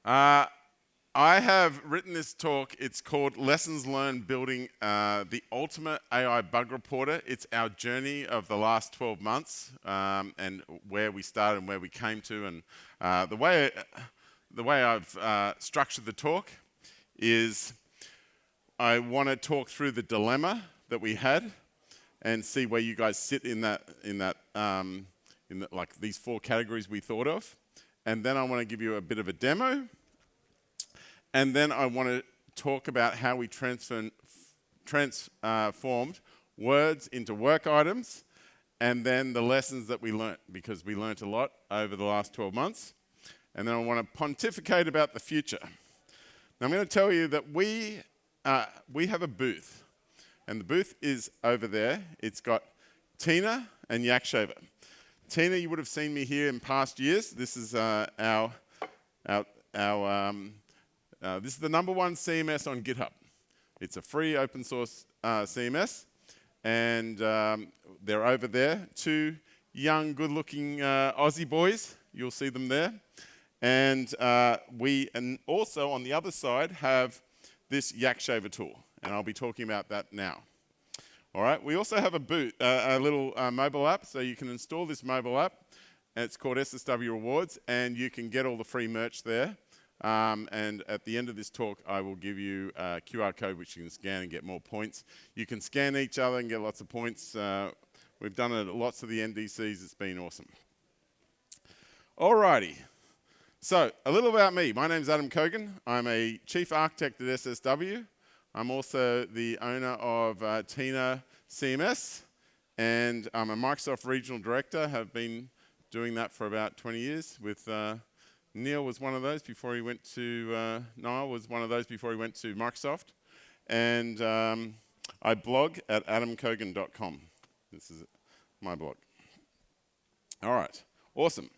Uh, I have written this talk. It's called Lessons Learned Building the Ultimate AI Bug Reporter. It's our journey of the last 12 months and where we started and where we came to. And the way I've structured the talk is I want to talk through the dilemma that we had and see where you guys sit in like these four categories we thought of. And then I want to give you a bit of a demo. And then I want to talk about how we transformed words into work items, and then the lessons that we learnt, because we learnt a lot over the last 12 months. And then I want to pontificate about the future. Now I'm going to tell you that we have a booth, and the booth is over there. It's got Tina and Yakshaver. Tina, you would have seen me here in past years. This is this is the #1 CMS on GitHub. It's a free open source CMS, and they're over there. Two young, good-looking Aussie boys. You'll see them there. And also on the other side have this Yakshaver tool, and I'll be talking about that now. All right. We also have a little mobile app, so you can install this mobile app. And it's called SSW Rewards, and you can get all the free merch there. And at the end of this talk, I will give you a QR code which you can scan and get more points. You can scan each other and get lots of points. We've done it at lots of the NDCs. It's been awesome. Alrighty. So, a little about me. My name's Adam Cogan. I'm a chief architect at SSW. I'm also the owner of Tina CMS, and I'm a Microsoft regional director. Have been doing that for about 20 years with Neil was one of those before he went to, Niall was one of those before he went to Microsoft. And I blog at adamcogan.com. This is my blog. All right, awesome.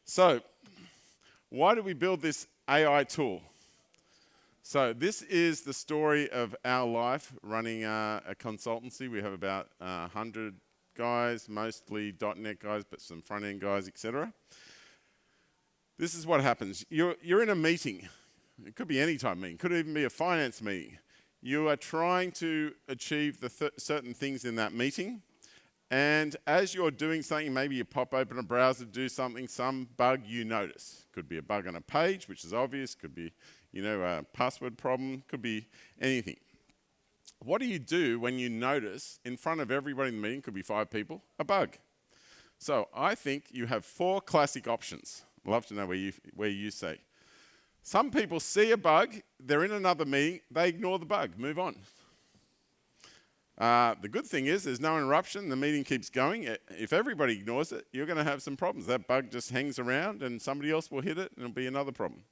So, why did we build this AI tool? So this is the story of our life running a consultancy. We have about 100 guys, mostly .NET guys, but some front-end guys, etc. This is what happens. You're in a meeting. It could be any type of meeting. It could even be a finance meeting. You are trying to achieve the certain things in that meeting. And as you're doing something, maybe you pop open a browser to do something, some bug you notice. Could be a bug on a page, which is obvious. Could be, a password problem. Could be anything. What do you do when you notice in front of everybody in the meeting, could be 5 people, a bug? So I think you have 4 classic options. I'd love to know where you say. Some people see a bug, they're in another meeting, they ignore the bug, move on. The good thing is there's no interruption, the meeting keeps going. If everybody ignores it, you're going to have some problems. That bug just hangs around and somebody else will hit it and it'll be another problem.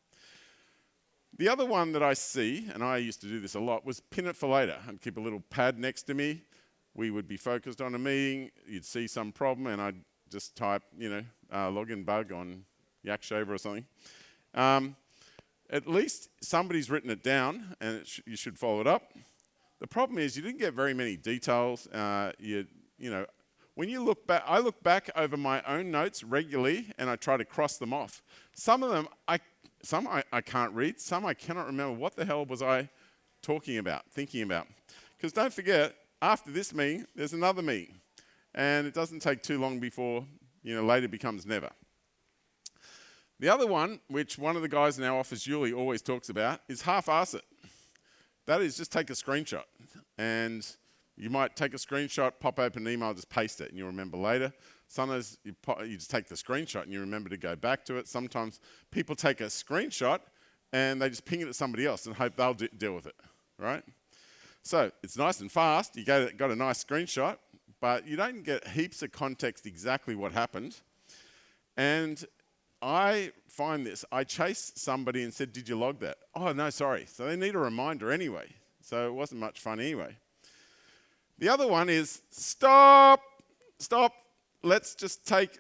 The other one that I see, and I used to do this a lot, was pin it for later. I'd keep a little pad next to me. We would be focused on a meeting, you'd see some problem and I'd just type, login bug on Yakshaver or something. At least somebody's written it down and you should follow it up. The problem is you didn't get very many details. When you look back, I look back over my own notes regularly and I try to cross them off. Some of them I can't read, some I cannot remember. What the hell was I thinking about? Because don't forget, after this meeting, there's another meeting. And it doesn't take too long before, later becomes never. The other one, which one of the guys in our office, Julie, always talks about, is half-arse it. That is, just take a screenshot. And you might take a screenshot, pop open an email, just paste it, and you'll remember later. Sometimes you just take the screenshot and you remember to go back to it. Sometimes people take a screenshot and they just ping it at somebody else and hope they'll deal with it, right? So it's nice and fast. You got a nice screenshot, but you don't get heaps of context exactly what happened. And I find this. I chased somebody and said, did you log that? Oh, no, sorry. So they need a reminder anyway. So it wasn't much fun anyway. The other one is stop. Let's just take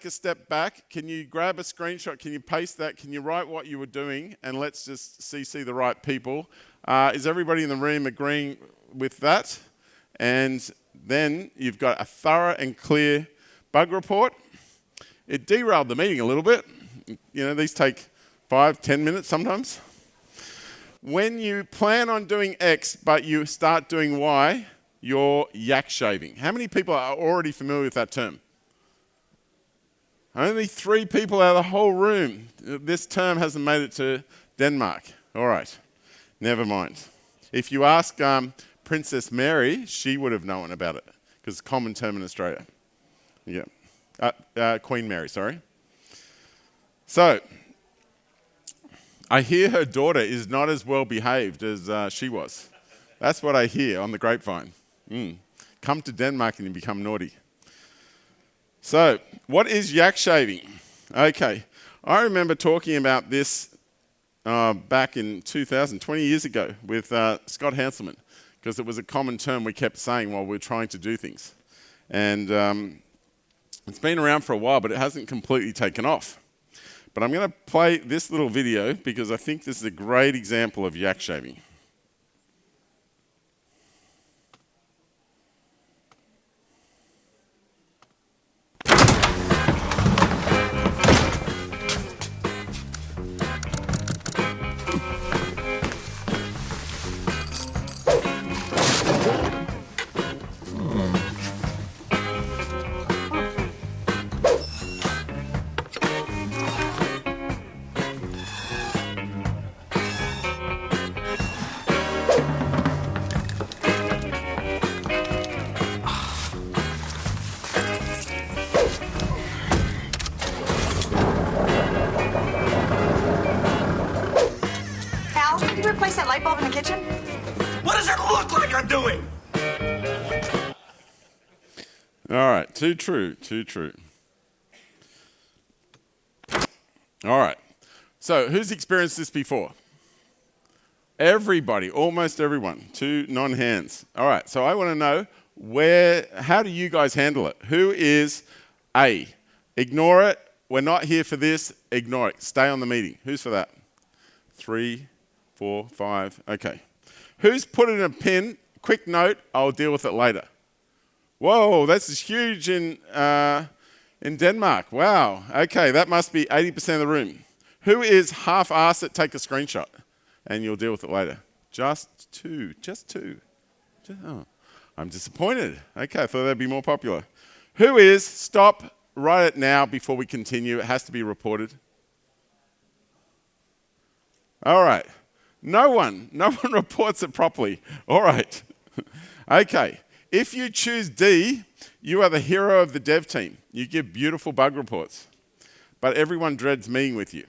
a step back. Can you grab a screenshot? Can you paste that? Can you write what you were doing? And let's just CC the right people. Is everybody in the room agreeing with that? And then you've got a thorough and clear bug report. It derailed the meeting a little bit. These take 5, 10 minutes sometimes. When you plan on doing X, but you start doing Y, you're yak shaving. How many people are already familiar with that term? Only 3 people out of the whole room. This term hasn't made it to Denmark. All right, never mind. If you ask Princess Mary, she would have known about it, because it's a common term in Australia. Yeah, Queen Mary, sorry. So, I hear her daughter is not as well behaved as she was. That's what I hear on the grapevine. Come to Denmark and you become naughty. So, what is yak shaving? Okay, I remember talking about this back in 2000, 20 years ago, with Scott Hanselman, because it was a common term we kept saying while we were trying to do things. And it's been around for a while, but it hasn't completely taken off. But I'm going to play this little video because I think this is a great example of yak shaving. Replace that light bulb in the kitchen? What does it look like I'm doing? All right, too true, too true. All right, so who's experienced this before? Everybody, almost everyone, 2 non-hands. All right, so I want to know how do you guys handle it? Who is A? Ignore it. We're not here for this. Ignore it. Stay on the meeting. Who's for that? 3, 4, 5, okay. Who's put in a pin? Quick note, I'll deal with it later. Whoa, that's huge in Denmark. Wow, okay, that must be 80% of the room. Who is half-assed at take a screenshot? And you'll deal with it later. Just 2. Oh, I'm disappointed. Okay, I thought that'd be more popular. Who is stop, write it now before we continue. It has to be reported. All right. No one reports it properly. All right. Okay. If you choose D, you are the hero of the dev team. You give beautiful bug reports. But everyone dreads meeting with you.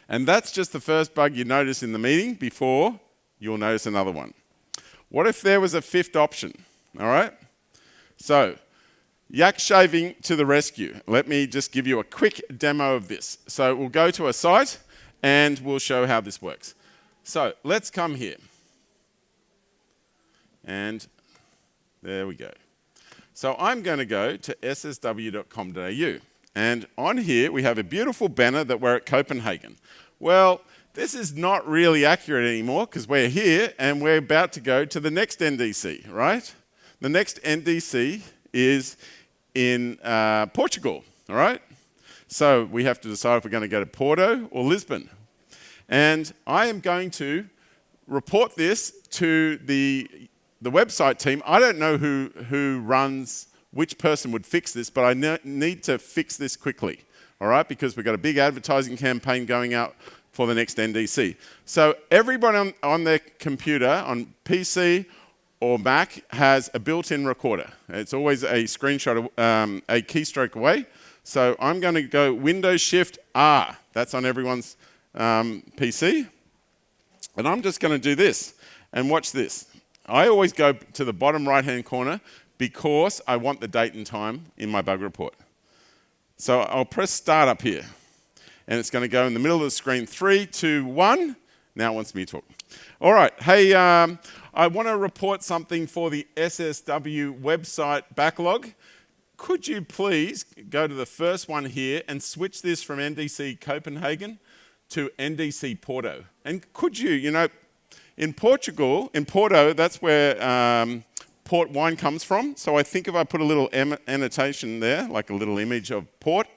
And that's just the first bug you notice in the meeting before you'll notice another one. What if there was a 5th option? All right? So, yak shaving to the rescue. Let me just give you a quick demo of this. So we'll go to a site and we'll show how this works. So let's come here. And there we go. So I'm going to go to ssw.com.au. And on here, we have a beautiful banner that we're at Copenhagen. Well, this is not really accurate anymore because we're here and we're about to go to the next NDC, right? The next NDC is in Portugal, all right? So we have to decide if we're going to go to Porto or Lisbon. And I am going to report this to the website team. I don't know who runs, which person would fix this, but I need to fix this quickly, all right? Because we've got a big advertising campaign going out for the next NDC. So everybody on their computer, on PC or Mac, has a built-in recorder. It's always a screenshot, a keystroke away. So I'm going to go Windows Shift R. That's on everyone's PC. And I'm just going to do this. And watch this. I always go to the bottom right-hand corner because I want the date and time in my bug report. So I'll press Start up here. And it's going to go in the middle of the screen. 3, 2, 1. Now it wants me to talk. All right. Hey, I want to report something for the SSW website backlog. Could you please go to the first one here and switch this from NDC Copenhagen to NDC Porto? And could you know, in Portugal, in Porto, that's where port wine comes from. So I think if I put a little annotation there, like a little image of port,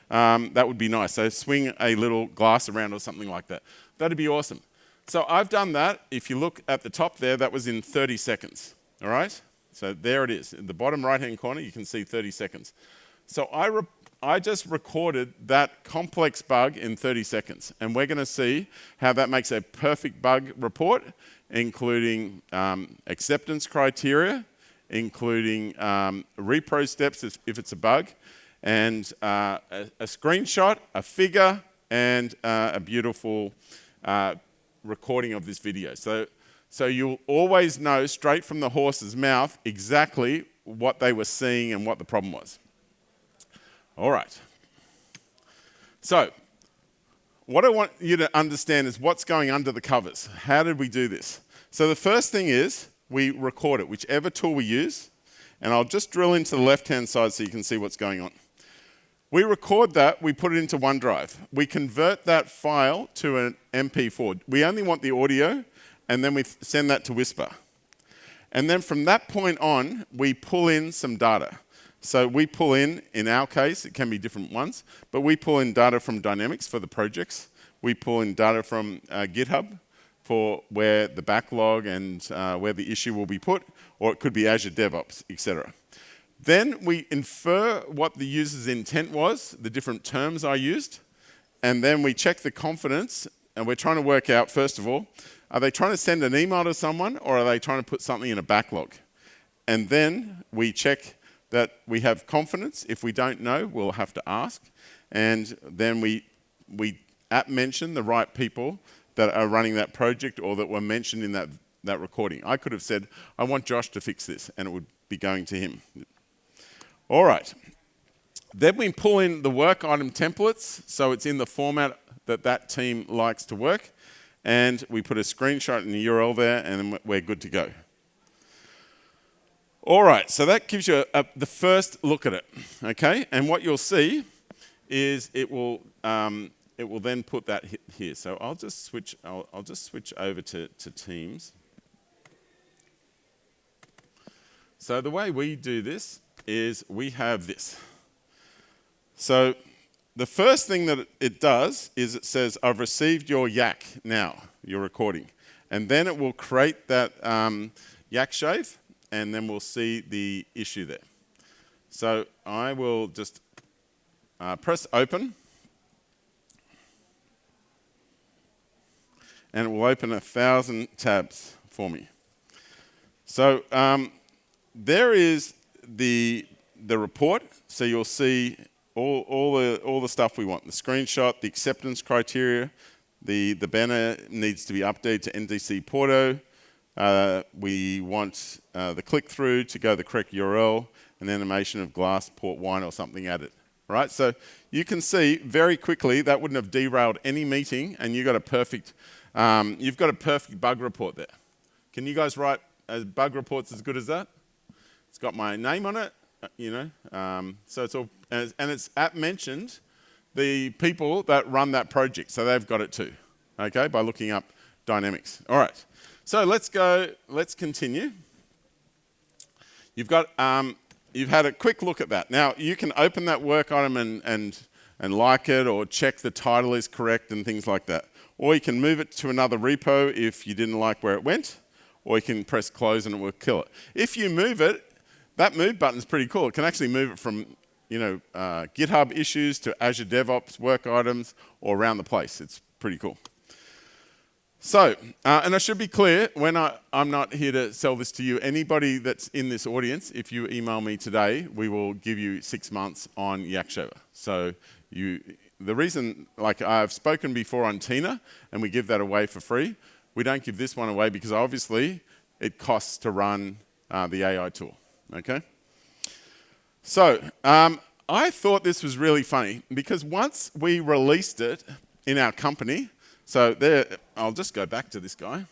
that would be nice. So swing a little glass around or something like that. That'd be awesome. So I've done that. If you look at the top there, that was in 30 seconds. All right? So there it is. In the bottom right-hand corner, you can see 30 seconds. So I just recorded that complex bug in 30 seconds. And we're going to see how that makes a perfect bug report, including acceptance criteria, including repro steps if it's a bug, and a screenshot, a figure, and a beautiful recording of this video. So you'll always know straight from the horse's mouth exactly what they were seeing and what the problem was. All right. So what I want you to understand is what's going under the covers. How did we do this? So the first thing is we record it, whichever tool we use, and I'll just drill into the left-hand side so you can see what's going on. We record that, we put it into OneDrive. We convert that file to an MP4. We only want the audio, and then we send that to Whisper. And then from that point on, we pull in some data. So we pull in our case, it can be different ones, but we pull in data from Dynamics for the projects. We pull in data from GitHub for where the backlog and where the issue will be put, or it could be Azure DevOps, etc. Then we infer what the user's intent was, the different terms I used, and then we check the confidence, and we're trying to work out, first of all, are they trying to send an email to someone, or are they trying to put something in a backlog? And then we check that we have confidence. If we don't know, we'll have to ask. And then we mention the right people that are running that project or that were mentioned in that recording. I could have said, I want Josh to fix this, and it would be going to him. All right. Then we pull in the work item templates, so it's in the format that team likes to work. And we put a screenshot in the URL there, and then we're good to go. All right, so that gives you the first look at it, okay? And what you'll see is it will then put that here. So I'll just switch over to Teams. So the way we do this is we have this. So the first thing that it does is it says, I've received your yak now, your recording. And then it will create that yak shave, and then we'll see the issue there. So I will just press open, and it will open 1,000 tabs for me. So there is the report. So you'll see all the stuff we want: the screenshot, the acceptance criteria, the banner needs to be updated to NDC Porto. We want the click-through to go to the correct URL, an animation of glass, port wine, or something added. Right? So you can see very quickly that wouldn't have derailed any meeting, and you've got a perfect bug report there. Can you guys write bug reports as good as that? It's got my name on it, so it's all, and it's mentioned the people that run that project, so they've got it too. Okay, by looking up Dynamics. All right. So let's continue. You've had a quick look at that. Now you can open that work item and like it, or check the title is correct and things like that. Or you can move it to another repo if you didn't like where it went, or you can press close and it will kill it. If you move it, that move button is pretty cool. It can actually move it from GitHub issues to Azure DevOps work items or around the place. It's pretty cool. So, and I should be clear, when I'm not here to sell this to you. Anybody that's in this audience, if you email me today, we will give you 6 months on Yakshover. So the reason, like I've spoken before on Tina, and we give that away for free. We don't give this one away because obviously it costs to run the AI tool, okay? So, I thought this was really funny because once we released it in our company, so there, I'll just go back to this guy.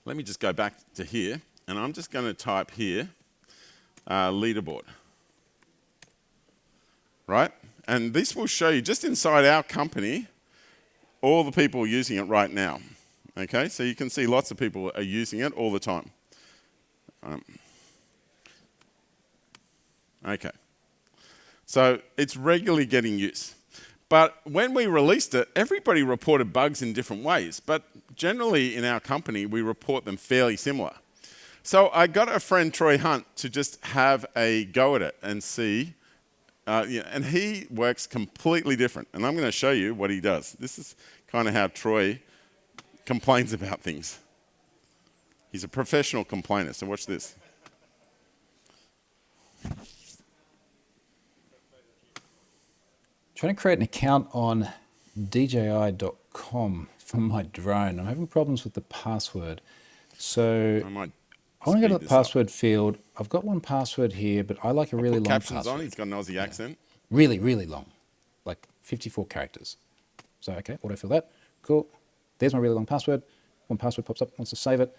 Let me just go back to here, and I'm just going to type here, leaderboard. Right? And this will show you, just inside our company, all the people using it right now. Okay? So you can see lots of people are using it all the time. Okay. So it's regularly getting use. But when we released it, everybody reported bugs in different ways. But generally in our company, we report them fairly similar. So I got a friend, Troy Hunt, to just have a go at it and see. And he works completely different. And I'm going to show you what he does. This is kind of how Troy complains about things. He's a professional complainer, so watch this. Trying to create an account on DJI.com from my drone. I'm having problems with the password. So I want to go to the password field. I've got one password here, but I like a really long captions password. on. He's got an Aussie accent. Really, really long, like 54 characters. So, okay, autofill that. Cool. There's my really long password. One password pops up, wants to save it.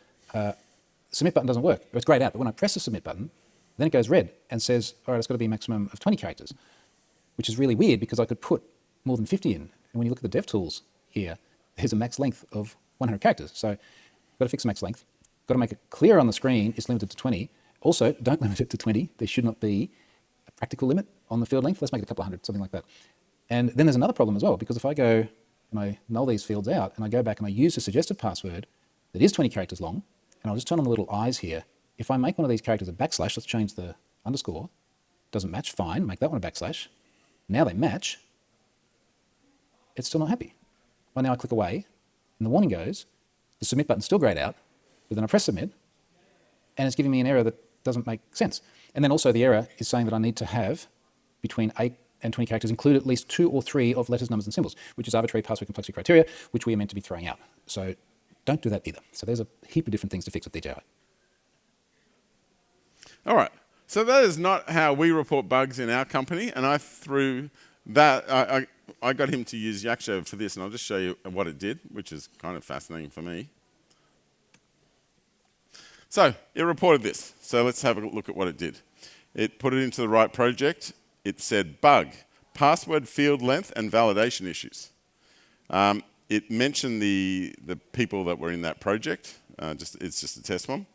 Submit button doesn't work. It's grayed out, but when I press the submit button, then it goes red and says, all right, it's got to be a maximum of 20 characters, which is really weird because I could put more than 50 in. And when you look at the DevTools here, there's a max length of 100 characters. So, got to fix the max length. Got to make it clear on the screen it's limited to 20. Also, don't limit it to 20. There should not be a practical limit on the field length. Let's make it a couple of hundred, something like that. And then there's another problem as well, because if I go and I null these fields out and I go back and I use a suggested password that is 20 characters long, and I'll just turn on the little eyes here. If I make one of these characters a backslash, let's change the underscore, doesn't match, fine, make that one a backslash. Now they match, it's still not happy. Well, now I click away, and the warning goes, the submit button's still grayed out, but then I press submit, and it's giving me an error that doesn't make sense. And then also the error is saying that I need to have between 8 and 20 characters include at least 2 or 3 of letters, numbers, and symbols, which is arbitrary password complexity criteria, which we are meant to be throwing out. So don't do that either. So there's a heap of different things to fix with DJI. All right. So that is not how we report bugs in our company, and I threw that. I got him to use Yakshover for this, and I'll just show you what it did, which is kind of fascinating for me. So it reported this. So let's have a look at what it did. It put it into the right project. It said bug, password field length, and validation issues. It mentioned the people that were in that project. It's just a test one.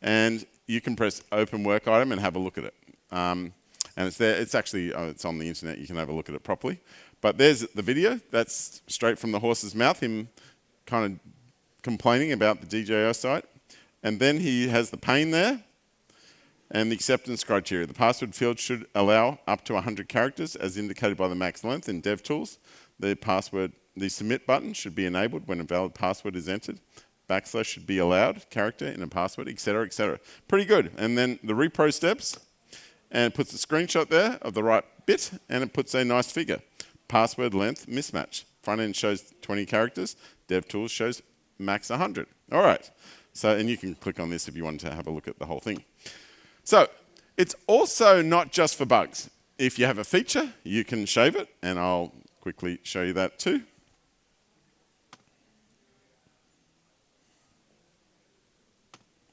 And you can press open work item and have a look at it. And it's there. It's actually it's on the internet. You can have a look at it properly. But there's the video. That's straight from the horse's mouth, him kind of complaining about the DJI site. And then he has the pain there and the acceptance criteria. The password field should allow up to 100 characters as indicated by the max length in DevTools. The submit button should be enabled when a valid password is entered. Backslash should be allowed, character in a password, etc., etc. Pretty good. And then the repro steps, and it puts a screenshot there of the right bit, and it puts a nice figure. Password length mismatch. Front end shows 20 characters. DevTools shows max 100. All right. So, and you can click on this if you want to have a look at the whole thing. So, it's also not just for bugs. If you have a feature, you can shave it, and I'll quickly show you that too.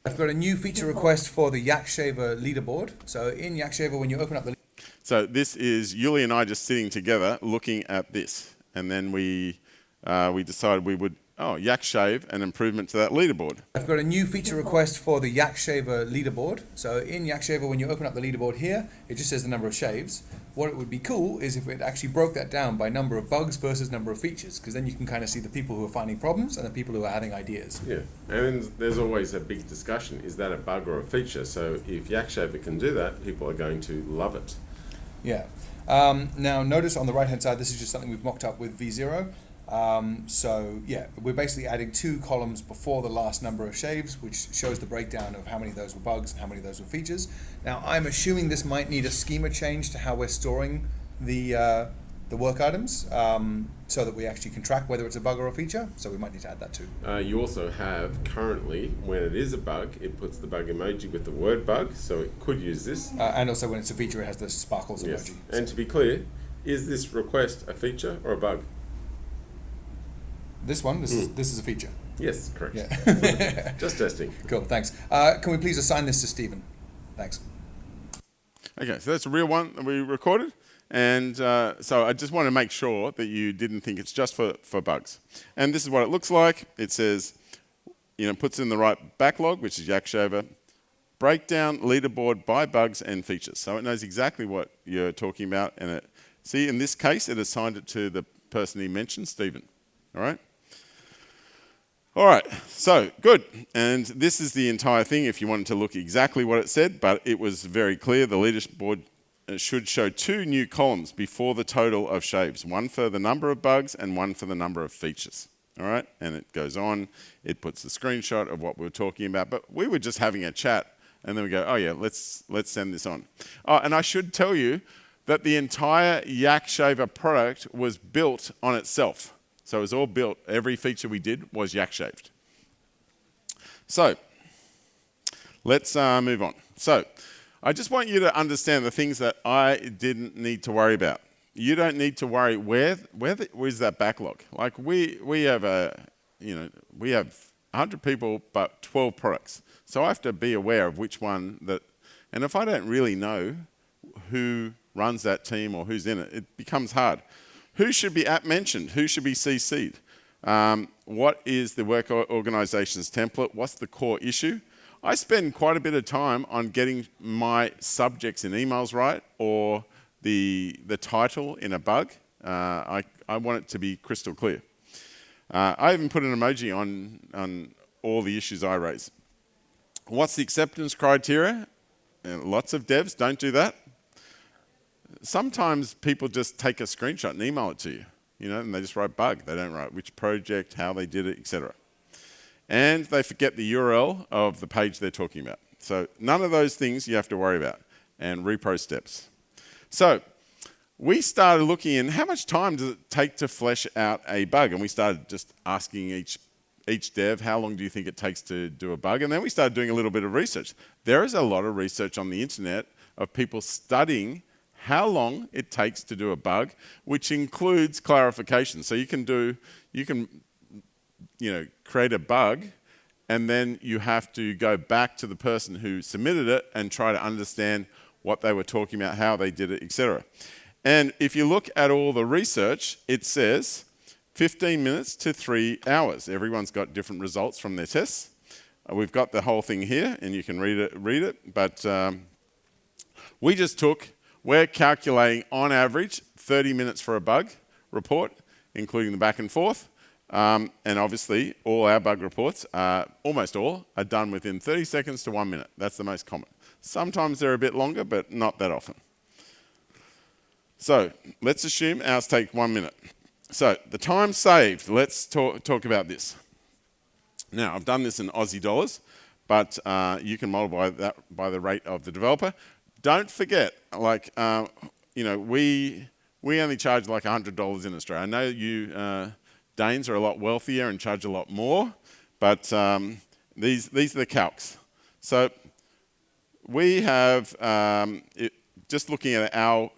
I've got a new feature request for the Yakshover leaderboard. So in Yakshover, when you open up the... So this is Yuli and I just sitting together looking at this. And then we decided we would, Yakshave an improvement to that leaderboard. I've got a new feature request for the Yakshover leaderboard. So in Yakshover, when you open up the leaderboard here, it just says the number of shaves. What it would be cool is if it actually broke that down by number of bugs versus number of features, because then you can kind of see the people who are finding problems and the people who are having ideas. Yeah, and there's always a big discussion, is that a bug or a feature? So if Yakshover can do that, people are going to love it. Yeah. Now notice on the right hand side, this is just something we've mocked up with V0. So yeah, we're basically adding 2 columns before the last number of shaves, which shows the breakdown of how many of those were bugs and how many of those were features. Now I'm assuming this might need a schema change to how we're storing the work items, so that we actually can track whether it's a bug or a feature. So we might need to add that too. You also have currently, when it is a bug, it puts the bug emoji with the word bug, so it could use this. And also when it's a feature, it has the sparkles Yes. emoji. And to be clear, is this request a feature or a bug? This one, this is a feature. Yes, correct. Yeah. Just testing. Cool, thanks. Can we please assign this to Stephen? Thanks. Okay, so that's a real one that we recorded. And so I just want to make sure that you didn't think it's just for bugs. And this is what it looks like. It says, puts in the right backlog, which is Yakshover, breakdown leaderboard by bugs and features. So it knows exactly what you're talking about. And see, in this case, it assigned it to the person he mentioned, Stephen. All right? All right, so good. And this is the entire thing if you wanted to look exactly what it said, but it was very clear. The leaderboard should show 2 new columns before the total of shaves, one for the number of bugs and one for the number of features. All right, and it goes on. It puts the screenshot of what we were talking about, but we were just having a chat, and then we go, oh yeah, let's send this on. Oh, and I should tell you that the entire Yak Shaver product was built on itself. So it was all built. Every feature we did was yak shaved. So let's move on. So I just want you to understand the things that I didn't need to worry about. You don't need to worry where's that backlog. Like we have we have 100 people but 12 products. So I have to be aware of which one that, and if I don't really know who runs that team or who's in it, it becomes hard. Who should be app mentioned? Who should be CC'd? What is the work organization's template? What's the core issue? I spend quite a bit of time on getting my subjects in emails right, or the title in a bug. I want it to be crystal clear. I even put an emoji on all the issues I raise. What's the acceptance criteria? Lots of devs don't do that. Sometimes people just take a screenshot and email it to you, and they just write bug. They don't write which project, how they did it, etc. And they forget the URL of the page they're talking about. So none of those things you have to worry about. And repro steps. So we started looking in how much time does it take to flesh out a bug? And we started just asking each dev, how long do you think it takes to do a bug? And then we started doing a little bit of research. There is a lot of research on the internet of people studying how long it takes to do a bug, which includes clarification. So you can create a bug, and then you have to go back to the person who submitted it and try to understand what they were talking about, how they did it, etc. And if you look at all the research, it says 15 minutes to 3 hours. Everyone's got different results from their tests. We've got the whole thing here, and you can read it. But we're calculating on average 30 minutes for a bug report, including the back and forth. And obviously, all our bug reports, almost all, are done within 30 seconds to 1 minute. That's the most common. Sometimes they're a bit longer, but not that often. So let's assume ours take 1 minute. So the time saved, let's talk about this. Now, I've done this in Aussie dollars, but you can multiply that by the rate of the developer. Don't forget, we only charge like $100 in Australia. I know you Danes are a lot wealthier and charge a lot more, but these are the calcs. So we have, just looking at our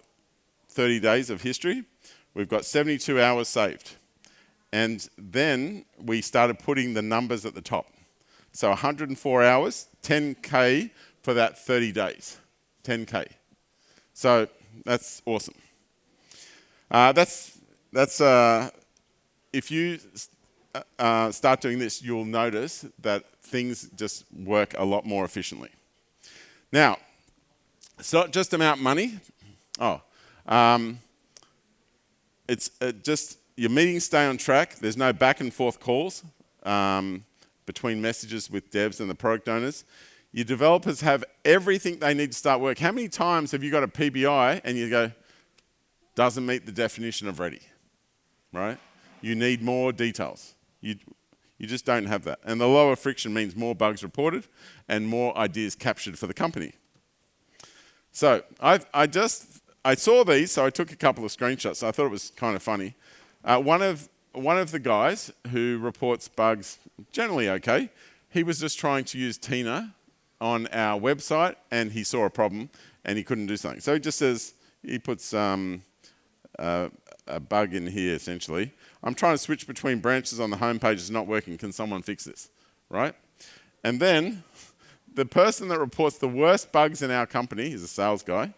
30 days of history, we've got 72 hours saved. And then we started putting the numbers at the top. So 104 hours, 10K for that 30 days. 10K. So that's awesome. If you start doing this, you'll notice that things just work a lot more efficiently. Now, it's not just about money. It's just your meetings stay on track. There's no back and forth calls between messages with devs and the product owners. Your developers have everything they need to start work. How many times have you got a PBI and you go, doesn't meet the definition of ready, right? You need more details. You just don't have that. And the lower friction means more bugs reported and more ideas captured for the company. So I saw these, so I took a couple of screenshots. I thought it was kind of funny. One of the guys who reports bugs generally okay, he was just trying to use Tina on our website, and he saw a problem, and he couldn't do something. So he just says, he puts a bug in here, essentially. I'm trying to switch between branches on the homepage. It's not working. Can someone fix this? Right? And then the person that reports the worst bugs in our company, he's a sales guy,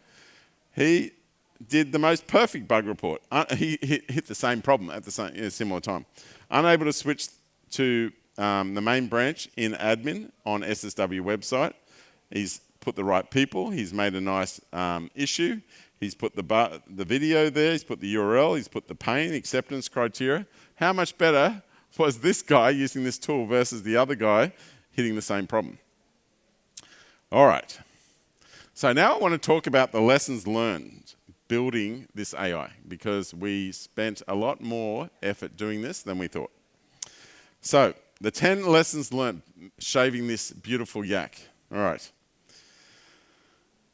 he did the most perfect bug report. He hit the same problem at the similar time. Unable to switch to the main branch in admin on SSW website. He's put the right people. He's made a nice issue. He's put the video there. He's put the URL. He's put the pain acceptance criteria. How much better was this guy using this tool versus the other guy hitting the same problem? All right. So now I want to talk about the lessons learned building this AI, because we spent a lot more effort doing this than we thought. So the 10 lessons learned shaving this beautiful yak. All right.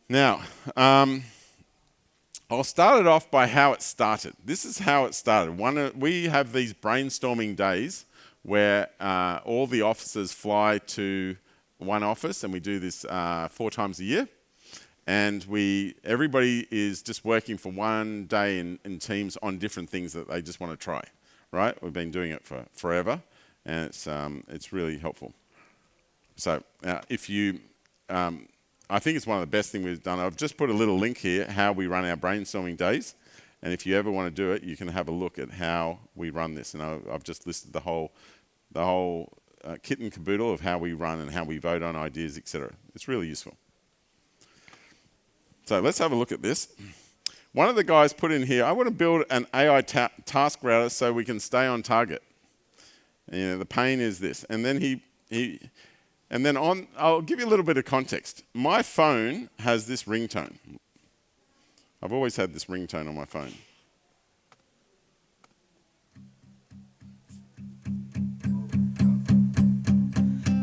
Now, I'll start it off by how it started. This is how it started. We have these brainstorming days where all the officers fly to one office, and we do this 4 times a year. And everybody is just working for one day in teams on different things that they just want to try, right? We've been doing it for forever, and it's really helpful. So if you, I think it's one of the best things we've done. I've just put a little link here, how we run our brainstorming days. And if you ever want to do it, you can have a look at how we run this. And I've just listed the whole kit and caboodle of how we run and how we vote on ideas, etc. It's really useful. So let's have a look at this. One of the guys put in here, I want to build an AI task router so we can stay on target. And, the pain is this. And then I'll give you a little bit of context. My phone has this ringtone. I've always had this ringtone on my phone.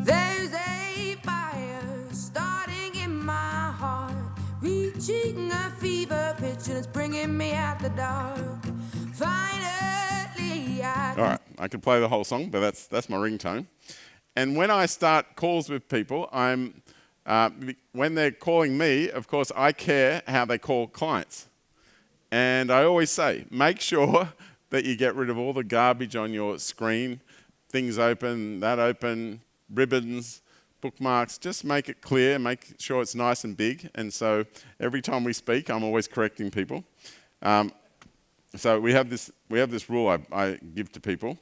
There's a fire starting in my heart, reaching a fever pitch, and it's bringing me out the dark. Finally, all right, I could play the whole song, but that's my ringtone. And when I start calls with people, when they're calling me, of course, I care how they call clients. And I always say, make sure that you get rid of all the garbage on your screen, things open, that open, ribbons, bookmarks. Just make it clear, make sure it's nice and big. And so every time we speak, I'm always correcting people. So we have this rule I give to people.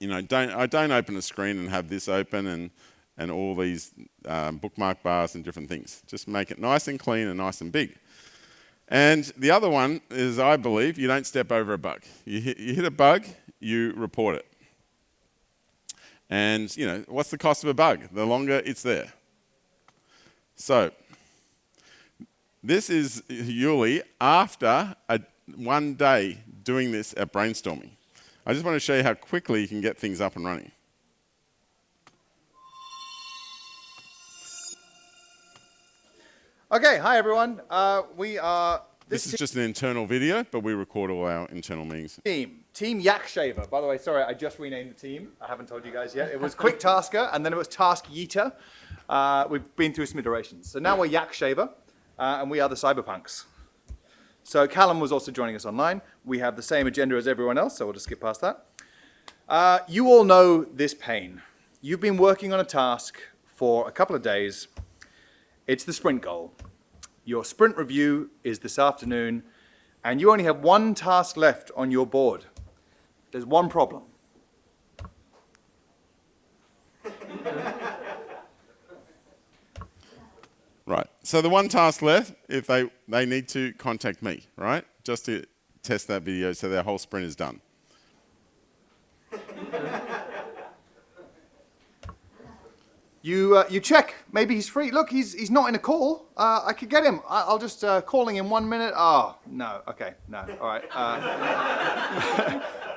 I don't open a screen and have this open and all these bookmark bars and different things. Just make it nice and clean and nice and big. And the other one is, I believe, you don't step over a bug. You hit a bug, you report it. And, what's the cost of a bug? The longer it's there. So this is Yuli after one day doing this at brainstorming. I just want to show you how quickly you can get things up and running. Okay, hi everyone. This is just an internal video, but we record all our internal meetings. Team Yak Shaver. By the way, sorry, I just renamed the team. I haven't told you guys yet. It was Quick Tasker, and then it was Task Yeeter. We've been through some iterations. So now we're Yak Shaver, and we are the Cyberpunks. So Callum was also joining us online. We have the same agenda as everyone else, so we'll just skip past that. You all know this pain. You've been working on a task for a couple of days. It's the sprint goal. Your sprint review is this afternoon, and you only have one task left on your board. There's one problem. Right. So the one task left, if they need to contact me, right? Just to test that video so their whole sprint is done. You check. Maybe he's free. Look, he's not in a call. I could get him. I'll just calling in 1 minute. Oh, no. Okay, no. All right.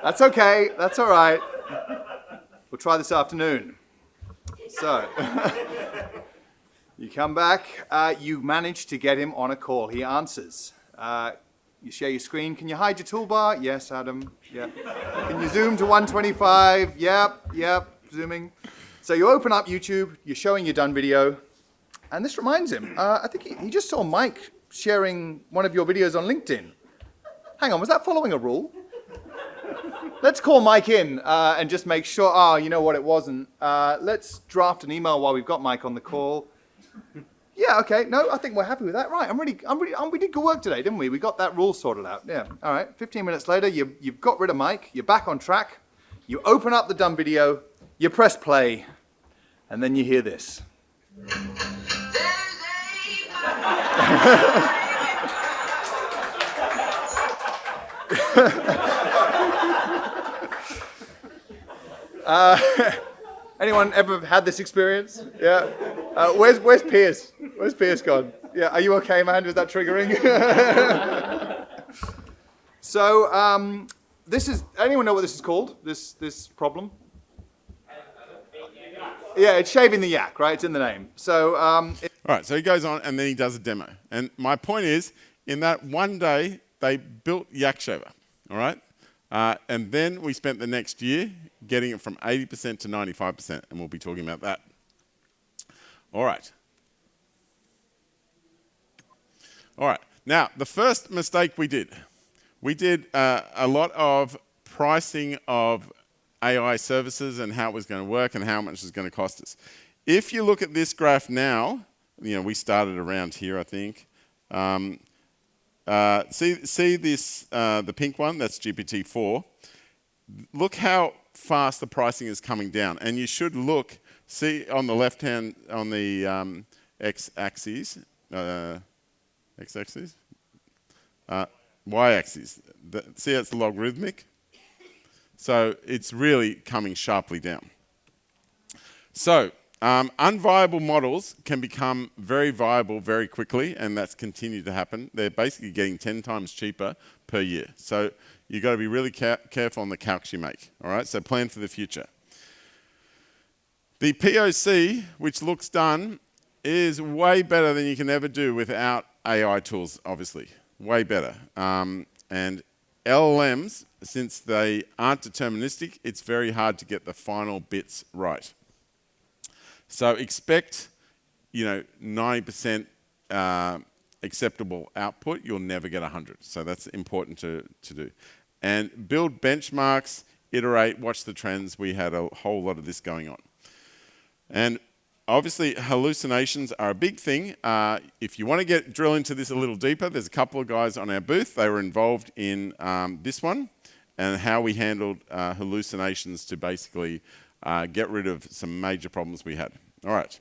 That's okay. That's all right. We'll try this afternoon. So, you come back. You manage to get him on a call. He answers. You share your screen. Can you hide your toolbar? Yes, Adam. Yep. Can you zoom to 125? Yep. Zooming. So you open up YouTube, you're showing your done video, and this reminds him, I think he just saw Mike sharing one of your videos on LinkedIn. Hang on, was that following a rule? Let's call Mike in and just make sure, you know what, it wasn't. Let's draft an email while we've got Mike on the call. Yeah, okay, no, I think we're happy with that. Right, we did good work today, didn't we? We got that rule sorted out, yeah. All right, 15 minutes later, you've got rid of Mike, you're back on track, you open up the done video, you press play, and then you hear this. There's Anyone ever had this experience? Yeah. Where's Piers? Where's Piers gone? Yeah. Are you okay, man? Was that triggering? So this is. Anyone know what this is called? This problem? Yeah, it's shaving the yak, right? It's in the name. So. All right, so he goes on and then he does a demo. And my point is, in that one day, they built Yak Shaver, all right? And then we spent the next year getting it from 80% to 95%, and we'll be talking about that. All right. All right, now, the first mistake we did a lot of pricing of AI services and how it was going to work and how much it was going to cost us. If you look at this graph now, we started around here, I think. See this, the pink one, that's GPT-4. Look how fast the pricing is coming down. And you should see on the left hand, on the x-axis, x-axis? Y-axis. See it's logarithmic? So it's really coming sharply down. So unviable models can become very viable very quickly, and that's continued to happen. They're basically getting 10 times cheaper per year. So you've got to be really careful on the calcs you make. All right, so plan for the future. The POC, which looks done, is way better than you can ever do without AI tools, obviously. Way better. And LLMs, since they aren't deterministic, it's very hard to get the final bits right. So expect, 90% acceptable output. You'll never get 100. So that's important to do. And build benchmarks, iterate, watch the trends. We had a whole lot of this going on. And obviously, hallucinations are a big thing. If you want to drill into this a little deeper, there's a couple of guys on our booth. They were involved in this one and how we handled hallucinations to basically get rid of some major problems we had. All right.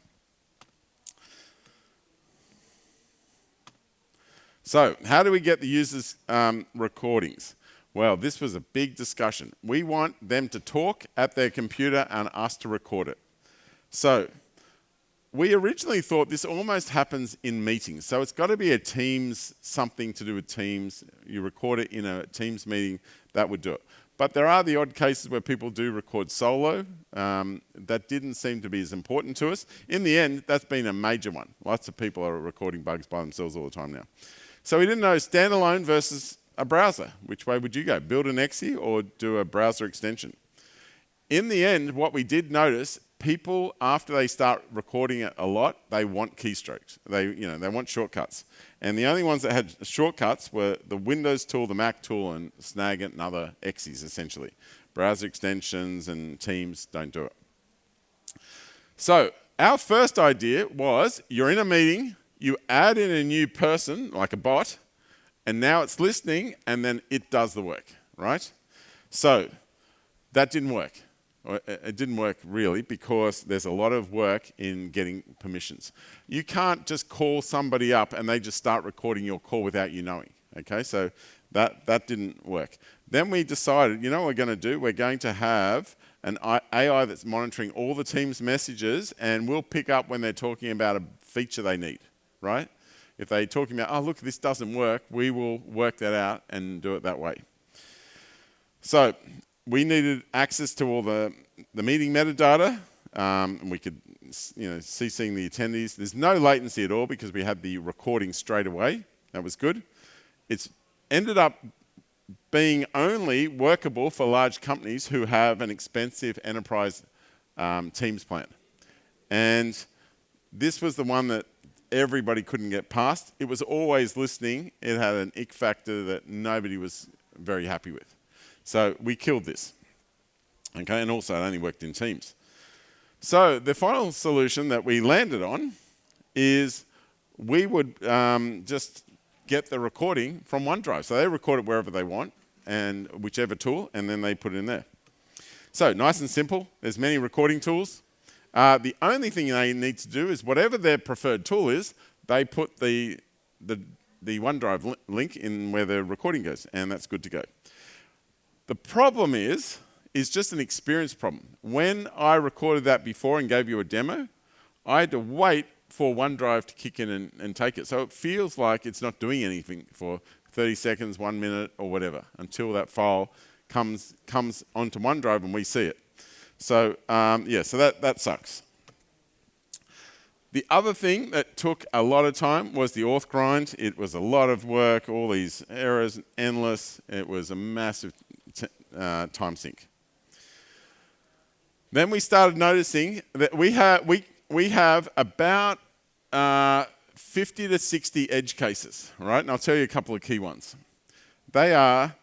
So how do we get the users' recordings? Well, this was a big discussion. We want them to talk at their computer and us to record it. So we originally thought this almost happens in meetings. So it's got to be a Teams, something to do with Teams. You record it in a Teams meeting, that would do it. But there are the odd cases where people do record solo. That didn't seem to be as important to us. In the end, that's been a major one. Lots of people are recording bugs by themselves all the time now. So we didn't know standalone versus a browser. Which way would you go? Build an exe or do a browser extension? In the end, what we did notice, people, after they start recording it a lot, they want keystrokes. They want shortcuts. And the only ones that had shortcuts were the Windows tool, the Mac tool, and Snagit and other exes, essentially. Browser extensions and Teams don't do it. So our first idea was, you're in a meeting, you add in a new person, like a bot, and now it's listening, and then it does the work, right? So that didn't work. It didn't work really because there's a lot of work in getting permissions. You can't just call somebody up and they just start recording your call without you knowing. Okay, so that didn't work. Then we decided, what we're going to do? We're going to have an AI that's monitoring all the Teams messages, and we'll pick up when they're talking about a feature they need, right? If they're talking about, oh, look, this doesn't work, we will work that out and do it that way. So we needed access to all the meeting metadata, and we could, CCing the attendees. There's no latency at all because we had the recording straight away. That was good. It's ended up being only workable for large companies who have an expensive enterprise Teams plan. And this was the one that everybody couldn't get past. It was always listening. It had an ick factor that nobody was very happy with. So we killed this. Okay, and also it only worked in Teams. So the final solution that we landed on is we would just get the recording from OneDrive. So they record it wherever they want, and whichever tool, and then they put it in there. So nice and simple. There's many recording tools. The only thing they need to do is whatever their preferred tool is, they put the the OneDrive link in where the recording goes, and that's good to go. The problem is just an experience problem. When I recorded that before and gave you a demo, I had to wait for OneDrive to kick in and take it. So it feels like it's not doing anything for 30 seconds, 1 minute, or whatever, until that file comes onto OneDrive and we see it. So so that sucks. The other thing that took a lot of time was the auth grind. It was a lot of work, all these errors, endless. It was a massive time sink. Then we started noticing that we have about 50 to 60 edge cases, right? And I'll tell you a couple of key ones. They are,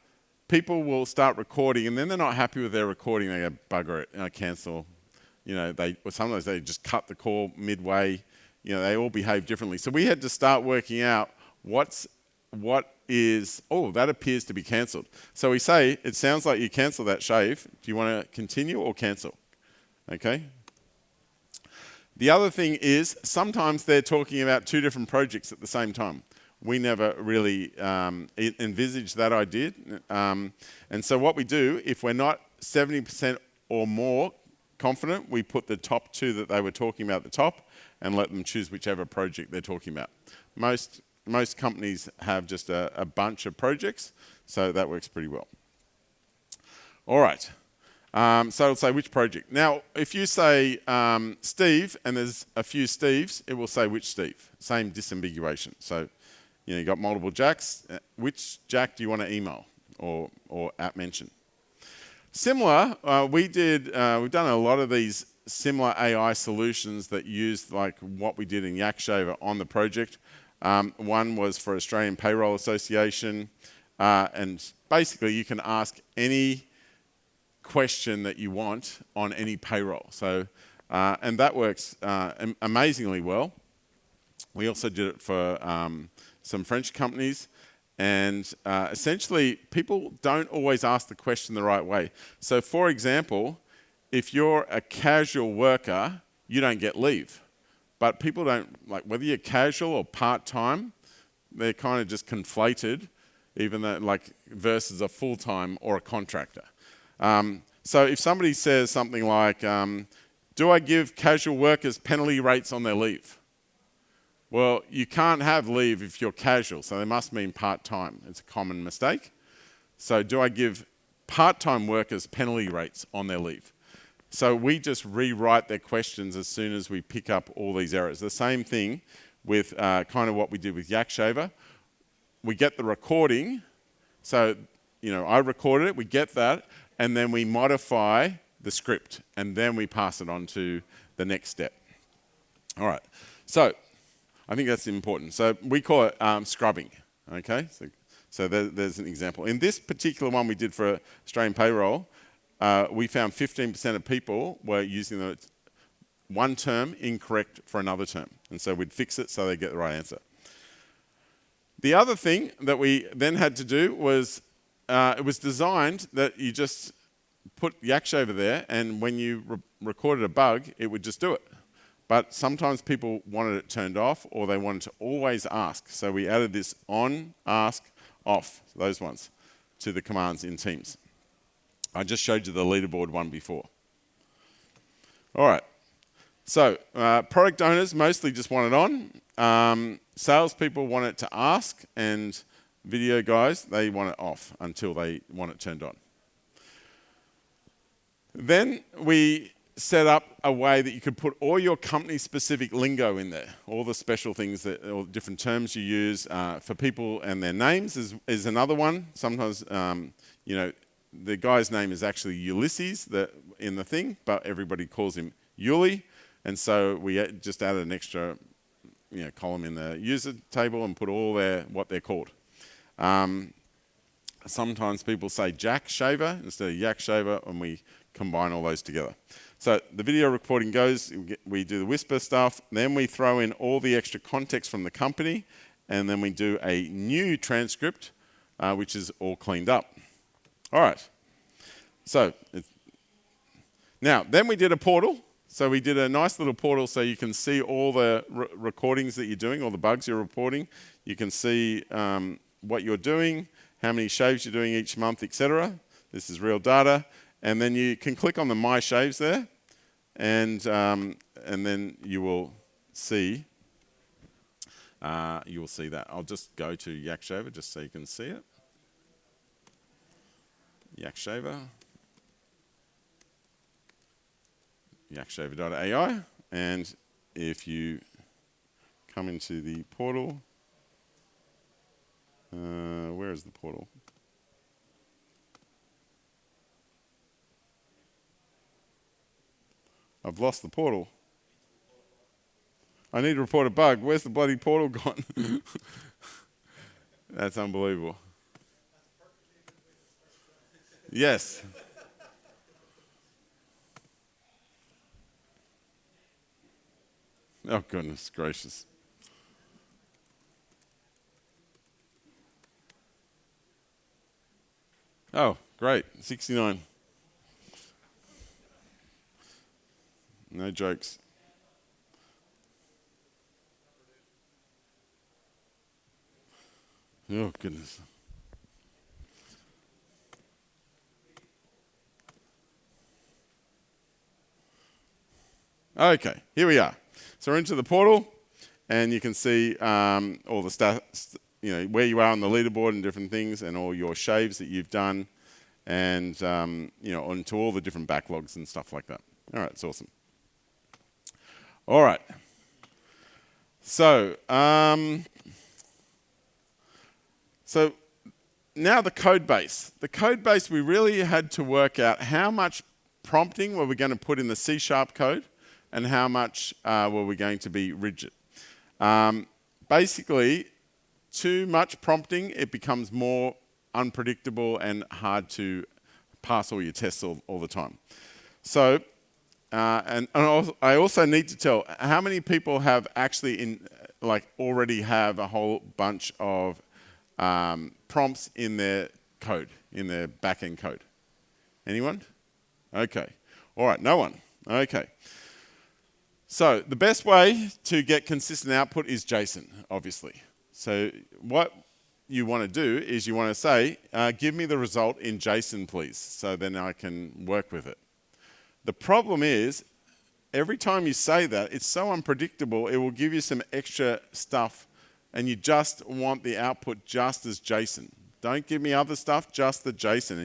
people will start recording and then they're not happy with their recording. They go bugger it, cancel. Sometimes they just cut the call midway. They all behave differently. So we had to start working out what is, that appears to be cancelled. So we say, it sounds like you cancel that shave. Do you want to continue or cancel? Okay. The other thing is sometimes they're talking about two different projects at the same time. We never really envisaged that idea. And so what we do, if we're not 70% or more confident, we put the top two that they were talking about at the top and let them choose whichever project they're talking about. Most companies have just a bunch of projects, so that works pretty well. All right. So it'll say which project. Now, if you say Steve and there's a few Steves, it will say which Steve. Same disambiguation. So, you've got multiple Jacks. Which Jack do you want to email or at mention? Similar, we've done a lot of these similar AI solutions that use like what we did in Yakshaver on the project. One was for Australian Payroll Association, and basically you can ask any question that you want on any payroll. So, and that works amazingly well. We also did it for some French companies, and essentially people don't always ask the question the right way. So for example, if you're a casual worker, you don't get leave. But people don't, like whether you're casual or part-time, they're kind of just conflated, even though like versus a full-time or a contractor. So if somebody says something like, do I give casual workers penalty rates on their leave? Well, you can't have leave if you're casual, so they must mean part-time. It's a common mistake. So do I give part-time workers penalty rates on their leave? So we just rewrite their questions as soon as we pick up all these errors. The same thing with kind of what we did with Yakshaver. We get the recording, so I recorded it, we get that, and then we modify the script, and then we pass it on to the next step. All right, so I think that's important. So we call it scrubbing, okay? So there's an example. In this particular one we did for Australian payroll, we found 15% of people were using the one term incorrect for another term. And so we'd fix it so they get the right answer. The other thing that we then had to do was, it was designed that you just put Yakshaver there, and when you recorded a bug, it would just do it. But sometimes people wanted it turned off, or they wanted to always ask. So we added this on, ask, off, those ones, to the commands in Teams. I just showed you the leaderboard one before. All right. So product owners mostly just want it on. Salespeople want it to ask, and video guys, they want it off until they want it turned on. Then we set up a way that you could put all your company-specific lingo in there, all the special things, all the different terms you use for people and their names is another one. Sometimes, the guy's name is actually Ulysses in the thing, but everybody calls him Yuli, and so we just added an extra column in the user table and put all what they're called. Sometimes people say Jack Shaver instead of Yak Shaver, and we combine all those together. So the video recording goes, we do the whisper stuff, then we throw in all the extra context from the company, and then we do a new transcript, which is all cleaned up. All right. So now, then we did a portal. So we did a nice little portal so you can see all the recordings that you're doing, all the bugs you're reporting. You can see what you're doing, how many shaves you're doing each month, etc. This is real data. And then you can click on the My Shaves there, and then you will see that. I'll just go to Yak Shaver just so you can see it. Yak Shaver. yakshaver.ai, and if you come into the portal, where is the portal? I've lost the portal. I need to report a bug. Where's the bloody portal gone? That's unbelievable. Yes. Oh, goodness gracious. Oh, great. 69. No jokes. Oh, goodness. Okay, here we are. So we're into the portal, and you can see all the stats, where you are on the leaderboard and different things, and all your shaves that you've done, and onto all the different backlogs and stuff like that. All right, it's awesome. All right. So, now the code base. The code base, we really had to work out how much prompting were we going to put in the C# code, and how much were we going to be rigid. Basically, too much prompting, it becomes more unpredictable and hard to pass all your tests all the time. So, and I also need to tell, how many people have actually already have a whole bunch of prompts in their code, in their backend code? Anyone? Okay. All right, no one. Okay. So the best way to get consistent output is JSON, obviously. So what you want to do is you want to say, give me the result in JSON, please, so then I can work with it. The problem is, every time you say that, it's so unpredictable, it will give you some extra stuff, and you just want the output just as JSON. Don't give me other stuff, just the JSON.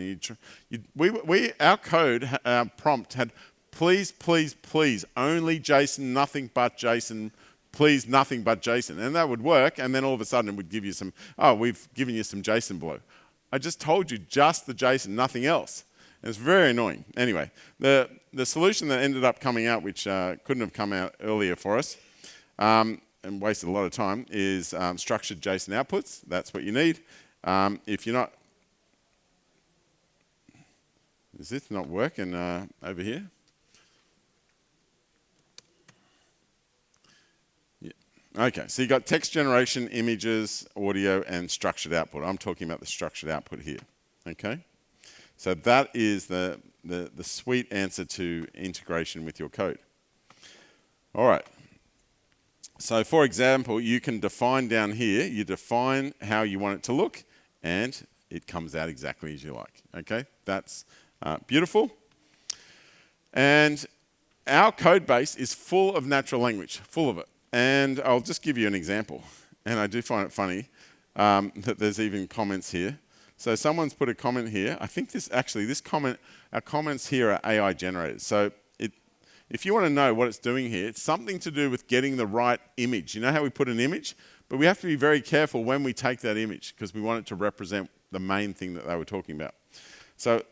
And our code, our prompt had, please, please, please, only JSON, nothing but JSON, please, nothing but JSON. And that would work, and then all of a sudden it would give you some, we've given you some JSON below. I just told you just the JSON, nothing else. And it's very annoying. Anyway, the solution that ended up coming out, which couldn't have come out earlier for us, and wasted a lot of time, is structured JSON outputs. That's what you need. If you're not... Is this not working over here? Okay, so you got text generation, images, audio, and structured output. I'm talking about the structured output here. Okay, so that is the sweet answer to integration with your code. All right. So for example, you can define down here. You define how you want it to look, and it comes out exactly as you like. Okay, that's beautiful. And our code base is full of natural language, full of it. And I'll just give you an example. And I do find it funny that there's even comments here. So someone's put a comment here. I think our comments here are AI generated. So if you want to know what it's doing here, it's something to do with getting the right image. You know how we put an image? But we have to be very careful when we take that image, because we want it to represent the main thing that they were talking about. So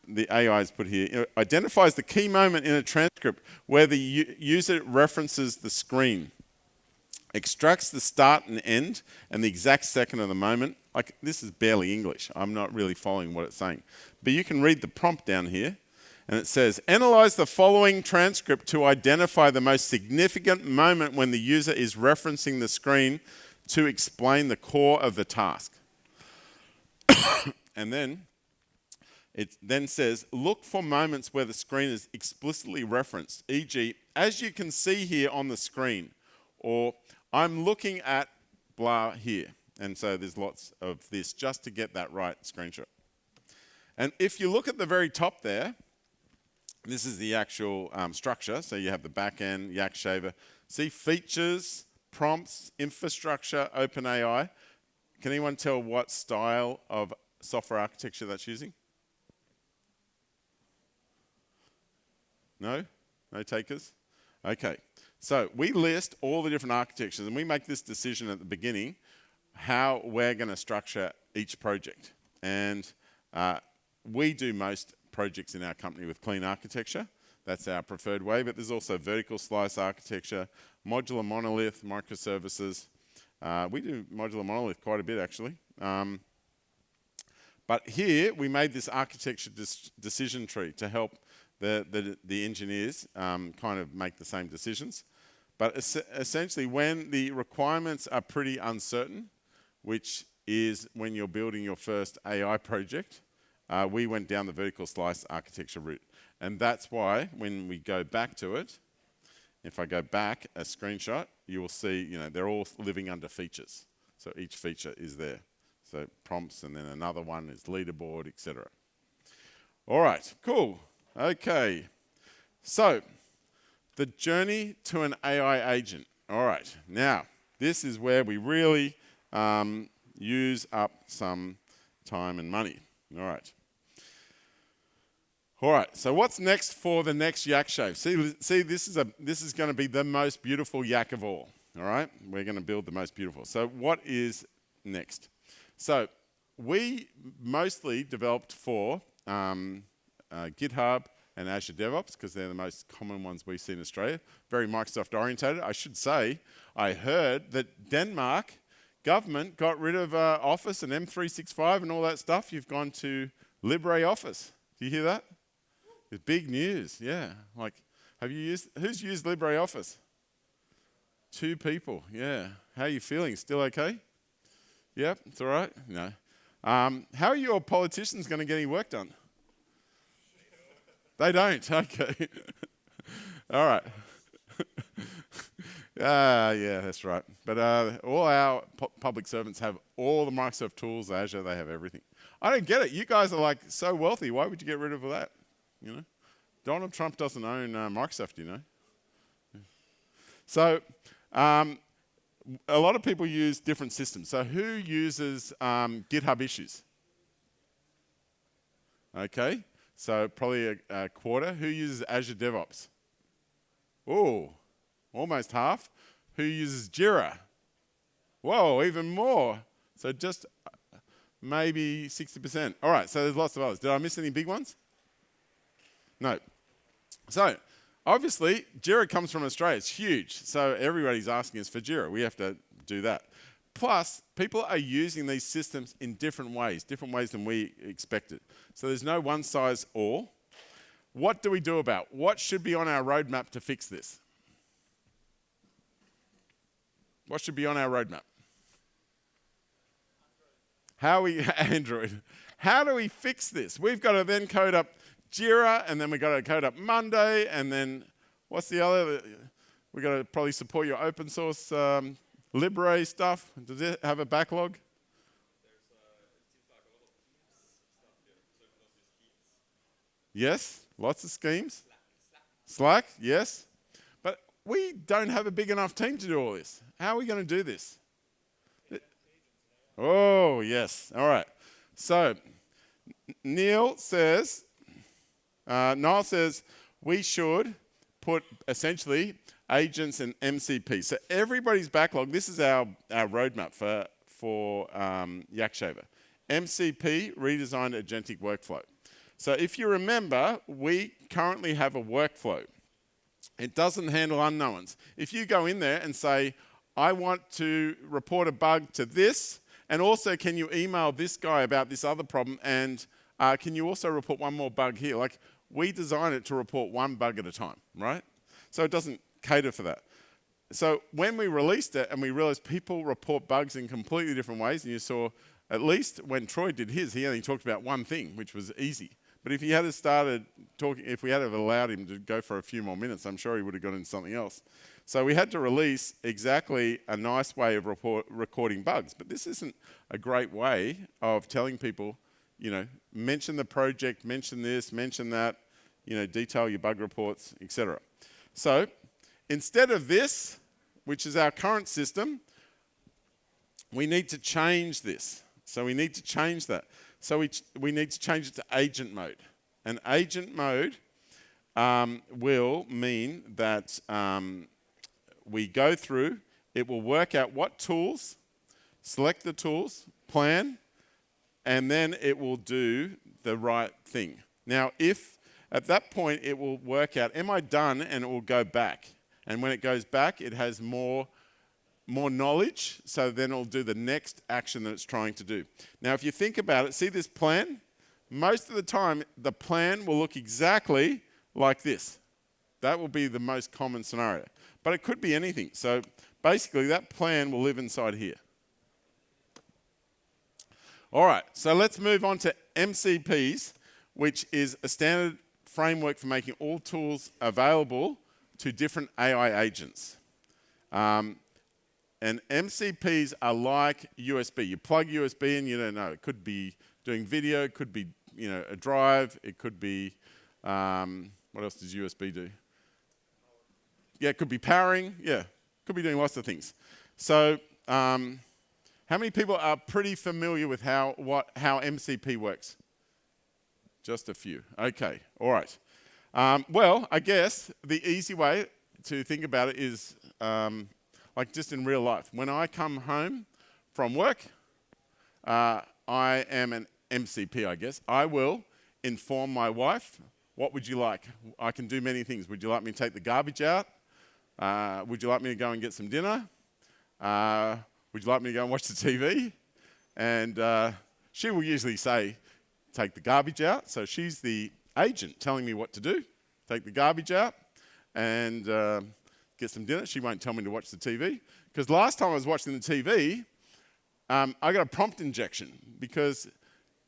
the AI has put here, identifies the key moment in a transcript where the user references the screen, extracts the start and end and the exact second of the moment. Like, this is barely English. I'm not really following what it's saying. But you can read the prompt down here, and it says, analyze the following transcript to identify the most significant moment when the user is referencing the screen to explain the core of the task. And then it then says, look for moments where the screen is explicitly referenced, e.g., as you can see here on the screen, or I'm looking at blah here. And so there's lots of this just to get that right screenshot. And if you look at the very top there, this is the actual structure. So you have the back end, Yak Shaver. See features, prompts, infrastructure, OpenAI. Can anyone tell what style of software architecture that's using? No? No takers? Okay. So we list all the different architectures and we make this decision at the beginning how we're going to structure each project. And we do most projects in our company with clean architecture. That's our preferred way, but there's also vertical slice architecture, modular monolith, microservices. We do modular monolith quite a bit, actually. But here, we made this architecture decision tree to help the engineers kind of make the same decisions. But essentially, when the requirements are pretty uncertain, which is when you're building your first AI project, we went down the vertical slice architecture route. And that's why when we go back to it, if I go back a screenshot, you will see, they're all living under features. So each feature is there. So prompts, and then another one is leaderboard, etc. All right, cool. Okay. So the journey to an AI agent. All right. Now, this is where we really use up some time and money. All right. All right, so what's next for the next yak shave? See, this is going to be the most beautiful yak of all. All right, we're going to build the most beautiful. So what is next? So we mostly developed for GitHub and Azure DevOps because they're the most common ones we see in Australia. Very Microsoft orientated. I should say, I heard that Denmark government got rid of Office and M365 and all that stuff. You've gone to LibreOffice. Do you hear that? It's big news, yeah. Like, who's used LibreOffice? 2 people, yeah. How are you feeling? Still okay? Yep, it's all right? No. How are your politicians going to get any work done? They don't, okay. All right. Yeah, that's right. But all our public servants have all the Microsoft tools, Azure, they have everything. I don't get it. You guys are like so wealthy. Why would you get rid of all that? Donald Trump doesn't own Microsoft, So a lot of people use different systems. So who uses GitHub Issues? Okay, so probably a quarter. Who uses Azure DevOps? Oh, almost half. Who uses Jira? Whoa, even more. So just maybe 60%. All right, so there's lots of others. Did I miss any big ones? No. So obviously, Jira comes from Australia. It's huge. So everybody's asking us for Jira. We have to do that. Plus, people are using these systems in different ways than we expected. So there's no one size all. What do we do about it? What should be on our roadmap to fix this? What should be on our roadmap? Android. How do we fix this? We've got to then code up Jira, and then we've got to code up Monday, and then what's the other? We've got to probably support your open source Libre stuff. Does it have a backlog? Yes, lots of schemes. Slack, yes. But we don't have a big enough team to do all this. How are we going to do this? Oh, yes. All right. So Niall says we should put essentially agents and MCP. So everybody's backlog, this is our roadmap for Yak Shaver. MCP, redesigned agentic workflow. So if you remember, we currently have a workflow. It doesn't handle unknowns. If you go in there and say, I want to report a bug to this, and also can you email this guy about this other problem, and can you also report one more bug here? Like, we design it to report one bug at a time, right? So it doesn't cater for that. So when we released it and we realized people report bugs in completely different ways, and you saw, at least when Troy did his, he only talked about one thing, which was easy. But if he had started talking, if we had allowed him to go for a few more minutes, I'm sure he would have got into something else. So we had to release exactly a nice way of recording bugs. But this isn't a great way of telling people, you know, mention the project, mention this, mention that, you know, detail your bug reports, etc. So instead of this, which is our current system, we need to change this. So we need to change that. So we need to change it to agent mode. And agent mode will mean that we go through, it will work out what tools, select the tools, plan, and then it will do the right thing. Now, if at that point it will work out, am I done? And it will go back. And when it goes back, it has more knowledge, so then it'll do the next action that it's trying to do. Now, if you think about it, see this plan? Most of the time, the plan will look exactly like this. That will be the most common scenario. But it could be anything. So basically, that plan will live inside here. All right, so let's move on to MCPs, which is a standard framework for making all tools available to different AI agents. And MCPs are like USB. You plug USB in, you don't know. It could be doing video, it could be, you know, a drive, it could be, what else does USB do? Yeah, it could be powering, yeah. Could be doing lots of things. So how many people are pretty familiar with how MCP works? Just a few. Okay, all right. Well, I guess the easy way to think about it is like just in real life. When I come home from work, I am an MCP, I guess. I will inform my wife, what would you like? I can do many things. Would you like me to take the garbage out? Would you like me to go and get some dinner? Would you like me to go and watch the TV? And she will usually say, take the garbage out. So she's the agent telling me what to do. Take the garbage out and get some dinner. She won't tell me to watch the TV. Because last time I was watching the TV, I got a prompt injection. Because,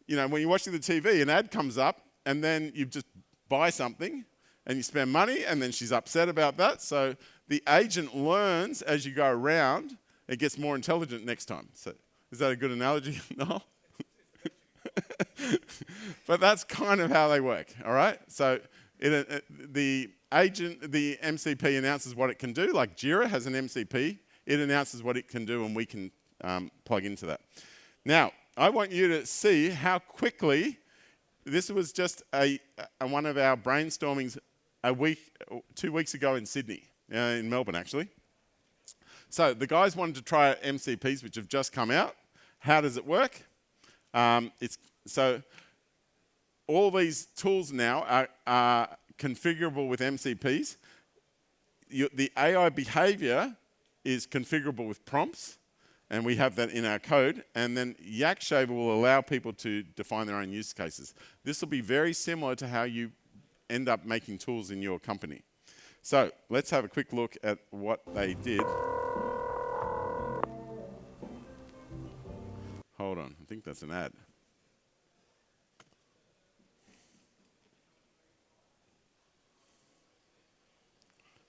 you know, when you're watching the TV, an ad comes up, and then you just buy something, and you spend money, and then she's upset about that. So the agent learns as you go around. It gets more intelligent next time. So is that a good analogy? No? But that's kind of how they work, all right? So the MCP announces what it can do, like Jira has an MCP. It announces what it can do, and we can plug into that. Now, I want you to see how quickly, this was just one of our brainstormings 2 weeks ago in Sydney, in Melbourne actually. So the guys wanted to try MCPs, which have just come out. How does it work? So all these tools now are configurable with MCPs. The AI behavior is configurable with prompts, and we have that in our code. And then Yakshaver will allow people to define their own use cases. This will be very similar to how you end up making tools in your company. So let's have a quick look at what they did. Hold on, I think that's an ad.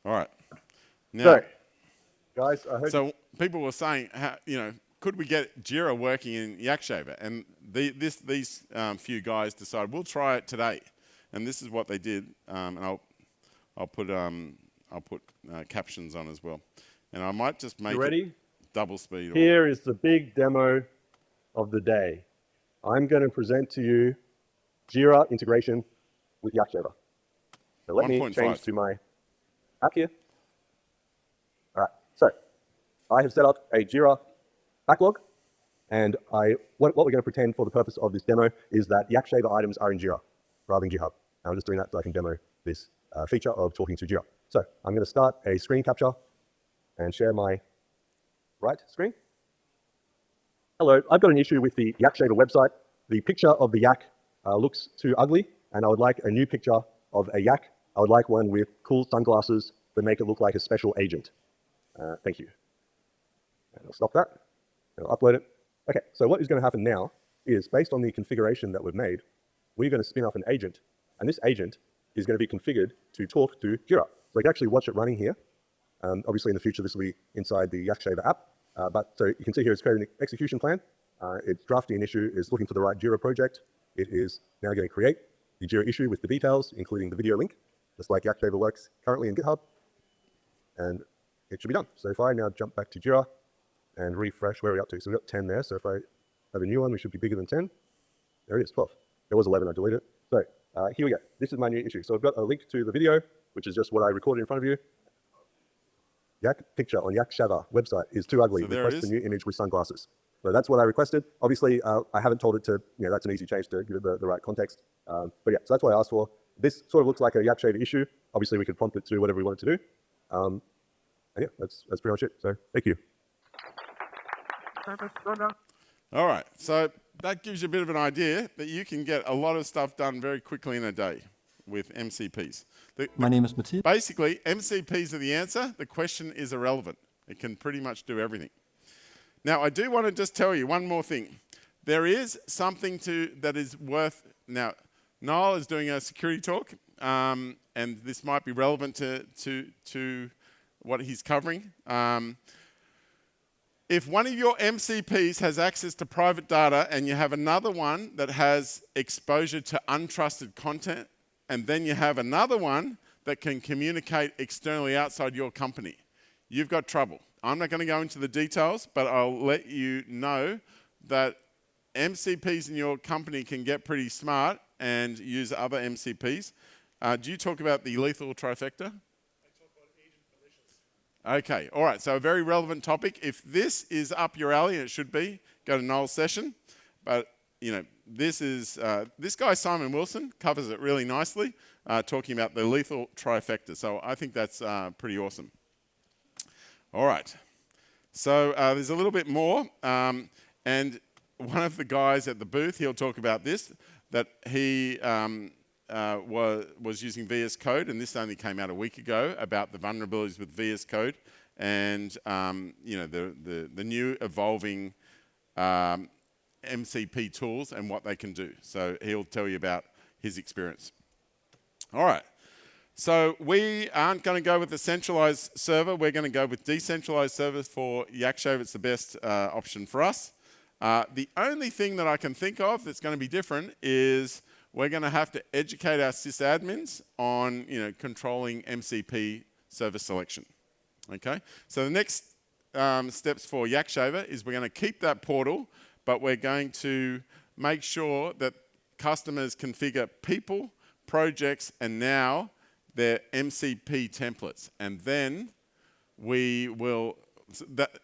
All right. Now, so, guys, I heard. So people were saying, could we get Jira working in Yakshaver? And these few guys decided we'll try it today, and this is what they did. And I'll put captions on as well, and I might just make it double speed. Here is the big demo of the day. I'm going to present to you Jira integration with Yakshaver. So let me change to my app here. All right, so I have set up a Jira backlog, and what we're going to pretend for the purpose of this demo is that Yakshaver items are in Jira rather than GitHub. And I'm just doing that so I can demo this feature of talking to Jira. So I'm going to start a screen capture and share my right screen. Hello, I've got an issue with the Yakshaver website. The picture of the yak looks too ugly, and I would like a new picture of a yak. I would like one with cool sunglasses that make it look like a special agent. Thank you. And I'll stop that, and I'll upload it. Okay, so what is going to happen now is, based on the configuration that we've made, we're going to spin up an agent, and this agent is going to be configured to talk to Jira. So you can actually watch it running here. Obviously, in the future, this will be inside the Yakshaver app. But so you can see here it's creating an execution plan. It's drafting an issue, is looking for the right Jira project. It is now going to create the Jira issue with the details, including the video link, just like Yakshaver works currently in GitHub. And it should be done. So if I now jump back to Jira and refresh, where are we up to? So we've got 10 there. So if I have a new one, we should be bigger than 10. There it is, 12. There was 11, I deleted it. So here we go. This is my new issue. So I've got a link to the video, which is just what I recorded in front of you. Yak picture on Yakshaver website is too ugly. So Request a new image with sunglasses. So that's what I requested. Obviously, I haven't told it to, that's an easy change to give it the right context. But yeah, so that's what I asked for. This sort of looks like a Yakshaver issue. Obviously, we could prompt it to do whatever we want it to do. And yeah, that's pretty much it. So thank you. All right, so that gives you a bit of an idea that you can get a lot of stuff done very quickly in a day with MCPs. My name is Matthias. Basically, MCPs are the answer. The question is irrelevant. It can pretty much do everything. Now, I do want to just tell you one more thing. There is something that is worth... Now, Niall is doing a security talk, and this might be relevant to what he's covering. If one of your MCPs has access to private data and you have another one that has exposure to untrusted content, and then you have another one that can communicate externally outside your company, you've got trouble. I'm not going to go into the details, but I'll let you know that MCPs in your company can get pretty smart and use other MCPs. Do you talk about the lethal trifecta? Okay, all right, so a very relevant topic. If this is up your alley, and it should be, go to Noel's session. But, this guy, Simon Wilson, covers it really nicely, talking about the lethal trifecta. So I think that's pretty awesome. All right, so there's a little bit more. And one of the guys at the booth, he'll talk about this, that he was using VS Code, and this only came out a week ago, about the vulnerabilities with VS Code and the new evolving MCP tools and what they can do. So he'll tell you about his experience. All right. So we aren't going to go with the centralized server. We're going to go with decentralized servers for Yakshaver. It's the best option for us. The only thing that I can think of that's going to be different is we're going to have to educate our sysadmins on, controlling MCP server selection. Okay. So the next steps for Yakshaver is we're going to keep that portal, but we're going to make sure that customers configure people, projects, and now their MCP templates. And then we will,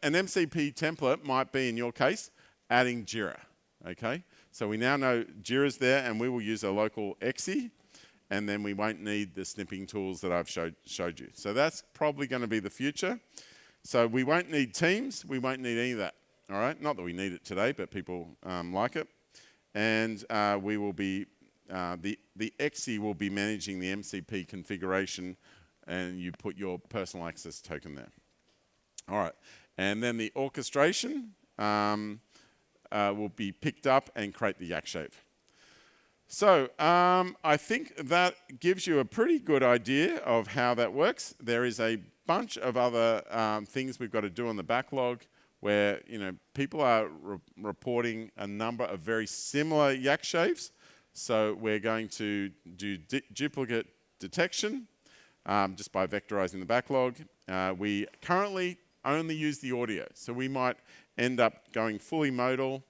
an MCP template might be, in your case, adding Jira. Okay. So we now know Jira's there, and we will use a local exe, and then we won't need the snipping tools that I've showed you. So that's probably going to be the future. So we won't need Teams. We won't need any of that. All right? Not that we need it today, but people like it. And we will be, the exe will be managing the MCP configuration, and you put your personal access token there. All right. And then the orchestration will be picked up and create the Yakshaver. So I think that gives you a pretty good idea of how that works. There is a bunch of other things we've got to do on the backlog where people are reporting a number of very similar Yakshavers. So we're going to do duplicate detection just by vectorizing the backlog. We currently only use the audio, so we might end up going fully modal,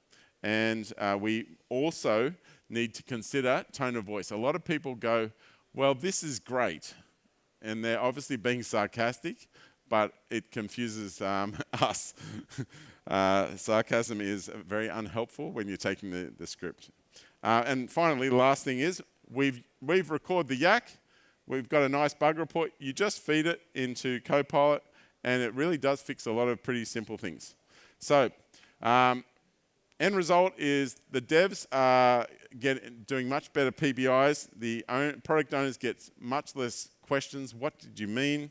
and we also need to consider tone of voice. A lot of people go, well, this is great, and they're obviously being sarcastic, but it confuses us. Sarcasm is very unhelpful when you're taking the script. And finally, the last thing is, we've recorded the Yak, we've got a nice bug report, you just feed it into Copilot, and it really does fix a lot of pretty simple things. So, end result is the devs are doing much better PBIs. The product owners get much less questions. What did you mean?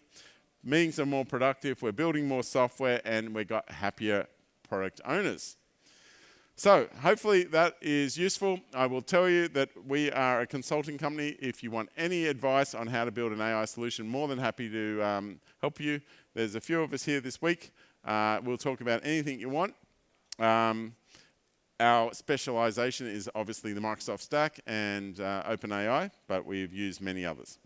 Meetings are more productive. We're building more software, and we've got happier product owners. So hopefully that is useful. I will tell you that we are a consulting company. If you want any advice on how to build an AI solution, more than happy to help you. There's a few of us here this week. We'll talk about anything you want. Our specialization is obviously the Microsoft stack and OpenAI, but we've used many others.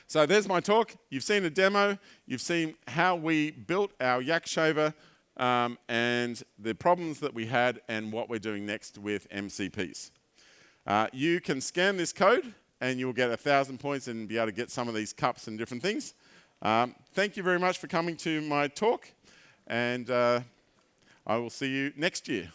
So there's my talk. You've seen a demo. You've seen how we built our Yak Shaver and the problems that we had and what we're doing next with MCPs. You can scan this code and you'll get 1,000 points and be able to get some of these cups and different things. Thank you very much for coming to my talk, and I will see you next year.